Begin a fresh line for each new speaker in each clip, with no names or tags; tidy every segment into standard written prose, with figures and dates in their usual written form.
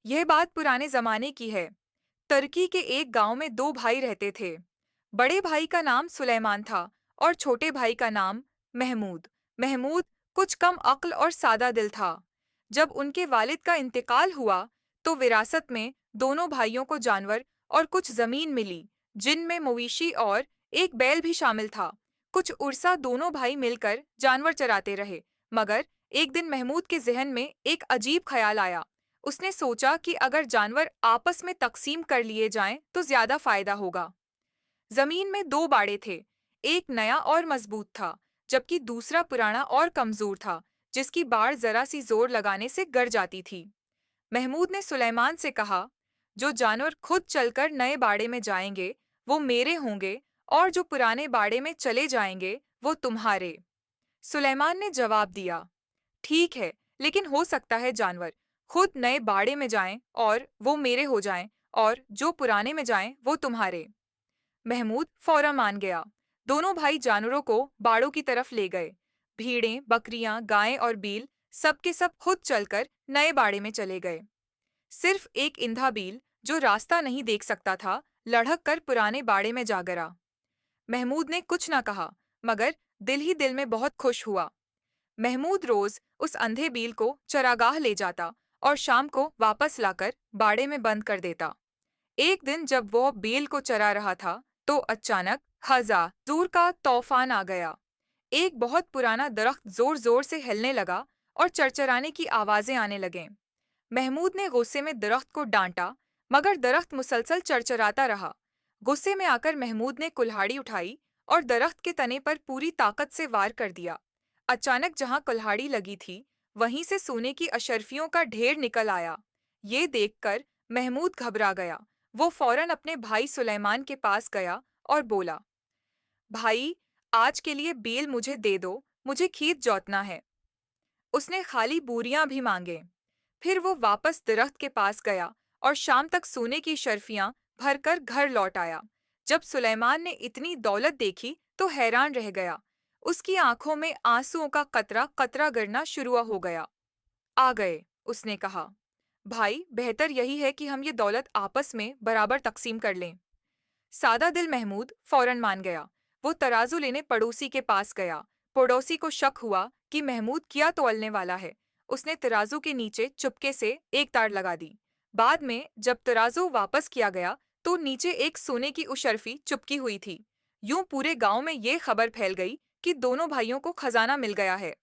यह बात पुराने जमाने की है। तुर्की के एक गांव में दो भाई रहते थे। बड़े भाई का नाम सुलेमान था और छोटे भाई का नाम महमूद। महमूद कुछ कम अक्ल और सादा दिल था। जब उनके वालिद का इंतकाल हुआ तो विरासत में दोनों भाइयों को जानवर और कुछ जमीन मिली, जिनमें मवेशी और एक बैल भी शामिल था। कुछ उर्सा दोनों भाई मिलकर जानवर चराते रहे, मगर एक दिन महमूद के जहन में एक अजीब ख्याल आया। उसने सोचा कि अगर जानवर आपस में तकसीम कर लिए जाएं तो ज्यादा फायदा होगा। जमीन में दो बाड़े थे। एक नया और मजबूत था, जबकि दूसरा पुराना और कमजोर था, जिसकी बाड़ जरा सी जोर लगाने से गिर जाती थी। महमूद ने सुलेमान से कहा, जो जानवर खुद चलकर नए बाड़े में जाएंगे वो मेरे होंगे, और जो पुराने बाड़े में चले जाएंगे वो तुम्हारे। सुलेमान ने जवाब दिया, ठीक है, लेकिन हो सकता है जानवर खुद नए बाड़े में जाएं और वो मेरे हो जाएं, और जो पुराने में जाएं वो तुम्हारे। महमूद फौरन मान गया। दोनों भाई जानवरों को बाड़ों की तरफ ले गए। भीड़ें, बकरियां, गायें और बील सब के सब खुद चलकर नए बाड़े में चले गए। सिर्फ एक इंधा बील, जो रास्ता नहीं देख सकता था, लढ़क कर पुराने बाड़े में जा गिरा। महमूद ने कुछ न कहा, मगर दिल ही दिल में बहुत खुश हुआ। महमूद रोज उस अंधे बील को चरागाह ले जाता और शाम को वापस लाकर बाड़े में बंद कर देता। एक दिन जब वो बेल को चरा रहा था तो अचानक हज़ार का तूफान आ गया। एक बहुत पुराना दरख्त जोर जोर से हिलने लगा और चरचराने की आवाजें आने लगें। महमूद ने गुस्से में दरख्त को डांटा, मगर दरख्त मुसलसल चरचराता रहा। गुस्से में आकर महमूद ने कुल्हाड़ी उठाई और दरख्त के तने पर पूरी ताकत से वार कर दिया। अचानक जहां कुल्हाड़ी लगी थी, वहीं से सोने की अशर्फियों का ढेर निकल आया। ये देखकर महमूद घबरा गया। वो फौरन अपने भाई सुलेमान के पास गया और बोला, भाई, आज के लिए बेल मुझे दे दो, मुझे खेत जोतना है। उसने खाली बोरियां भी मांगे। फिर वो वापस दरख्त के पास गया और शाम तक सोने की शर्फियां भरकर घर लौट आया। जब सुलेमान ने इतनी दौलत देखी तो हैरान रह गया। उसकी आंखों में आंसुओं का कतरा कतरा गिरना शुरू हो गया। आ गए, उसने कहा। भाई, बेहतर यही है कि हम ये दौलत आपस में बराबर तकसीम कर लें। सादा दिल महमूद फौरन मान गया। वो तराजू लेने पड़ोसी के पास गया। पड़ोसी को शक हुआ कि महमूद क्या तौलने वाला है। उसने तराजू के नीचे चुपके से एक तार लगा दी। बाद में जब तराजू वापस किया गया तो नीचे एक सोने की उशर्फी चिपकी हुई थी। यूं पूरे गांव में ये खबर फैल गई कि दोनों भाइयों को खजाना मिल गया है।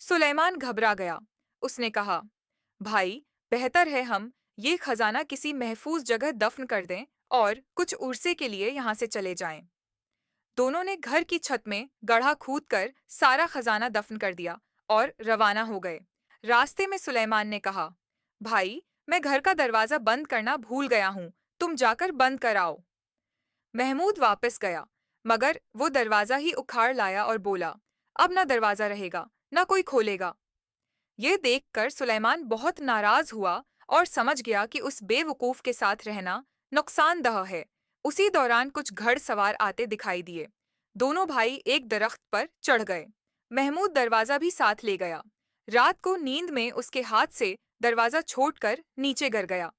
सुलेमान घबरा गया। उसने कहा, भाई, बेहतर है हम ये खजाना किसी महफूज जगह दफन कर दें और कुछ उर्से के लिए यहाँ से चले जाएं। दोनों ने घर की छत में गड्ढा खोदकर सारा खजाना दफन कर दिया और रवाना हो गए। रास्ते में सुलेमान ने कहा, भाई, मैं घर का दरवाजा बंद करना भूल गया हूँ, तुम जाकर बंद कर आओ। महमूद वापस गया, मगर वो दरवाजा ही उखाड़ लाया और बोला, अब ना दरवाजा रहेगा, ना कोई खोलेगा। ये देखकर सुलेमान बहुत नाराज हुआ और समझ गया कि उस बेवकूफ के साथ रहना नुकसानदह है। उसी दौरान कुछ घड़सवार आते दिखाई दिए। दोनों भाई एक दरख्त पर चढ़ गए। महमूद दरवाजा भी साथ ले गया। रात को नींद में उसके हाथ से दरवाजा छोड़कर नीचे गिर गया।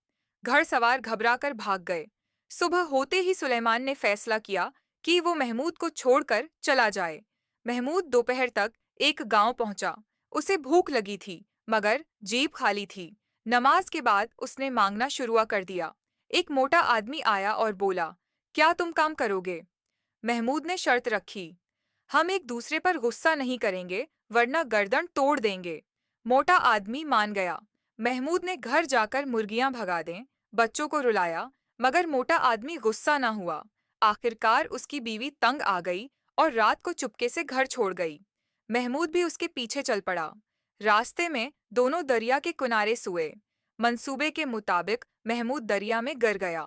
घड़सवार घबराकर भाग गए। सुबह होते ही सुलेमान ने फैसला किया कि वो महमूद को छोड़कर चला जाए। महमूद दोपहर तक एक गांव पहुंचा। उसे भूख लगी थी, मगर जेब खाली थी। नमाज के बाद उसने मांगना शुरू कर दिया। एक मोटा आदमी आया और बोला, क्या तुम काम करोगे? महमूद ने शर्त रखी, हम एक दूसरे पर गुस्सा नहीं करेंगे, वरना गर्दन तोड़ देंगे। मोटा आदमी मान गया। महमूद ने घर जाकर मुर्गियां भगा दें, बच्चों को रुलाया, मगर मोटा आदमी गुस्सा न हुआ। आखिरकार उसकी बीवी तंग आ गई और रात को चुपके से घर छोड़ गई। महमूद भी उसके पीछे चल पड़ा। रास्ते में दोनों दरिया के किनारे सोए। मंसूबे के मुताबिक महमूद दरिया में गिर गया।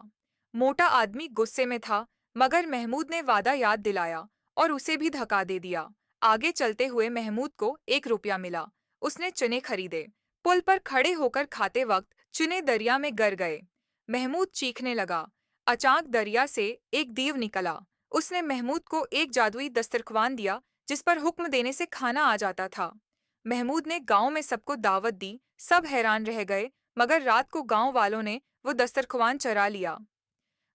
मोटा आदमी गुस्से में था, मगर महमूद ने वादा याद दिलाया और उसे भी धक्का दे दिया। आगे चलते हुए महमूद को 1 रुपया मिला। उसने चने खरीदे। पुल पर खड़े होकर खाते वक्त चने दरिया में गिर गए। महमूद चीखने लगा। अचानक दरिया से एक दीव निकला। उसने महमूद को एक जादुई दस्तरख्वान दिया, जिस पर हुक्म देने से खाना आ जाता था। महमूद ने गांव में सबको दावत दी। सब हैरान रह गए, मगर रात को गांव वालों ने वो दस्तरख्वान चरा लिया।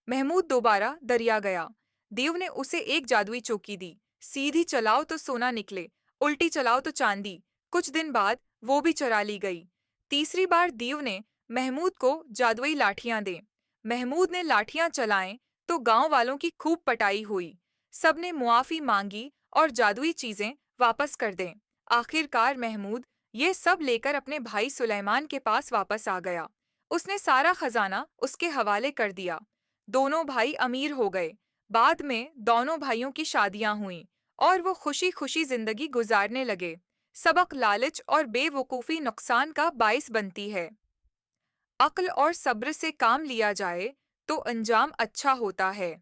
महमूद दोबारा दरिया गया। देव ने उसे एक जादुई चौकी दी। सीधी चलाओ तो सोना निकले, उल्टी चलाओ तो चांदी। कुछ दिन बाद वो भी चरा ली गई। तीसरी बार देव ने महमूद को जादुई लाठियां दे। महमूद ने लाठियां चलाएं तो गांव वालों की खूब पटाई हुई। सबने मुआफी मांगी और जादुई चीजें वापस कर दें। आखिरकार महमूद ये सब लेकर अपने भाई सुलेमान के पास वापस आ गया। उसने सारा खजाना उसके हवाले कर दिया। दोनों भाई अमीर हो गए। बाद में दोनों भाइयों की शादियां हुईं और वो खुशी खुशी जिंदगी गुजारने लगे। सबक लालच और बेवकूफ़ी नुकसान का बाइस बनती है। अक्ल और सब्र से काम लिया जाए तो अंजाम अच्छा होता है।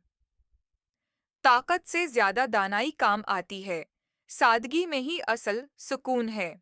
ताकत से ज्यादा दानाई काम आती है। सादगी में ही असल सुकून है।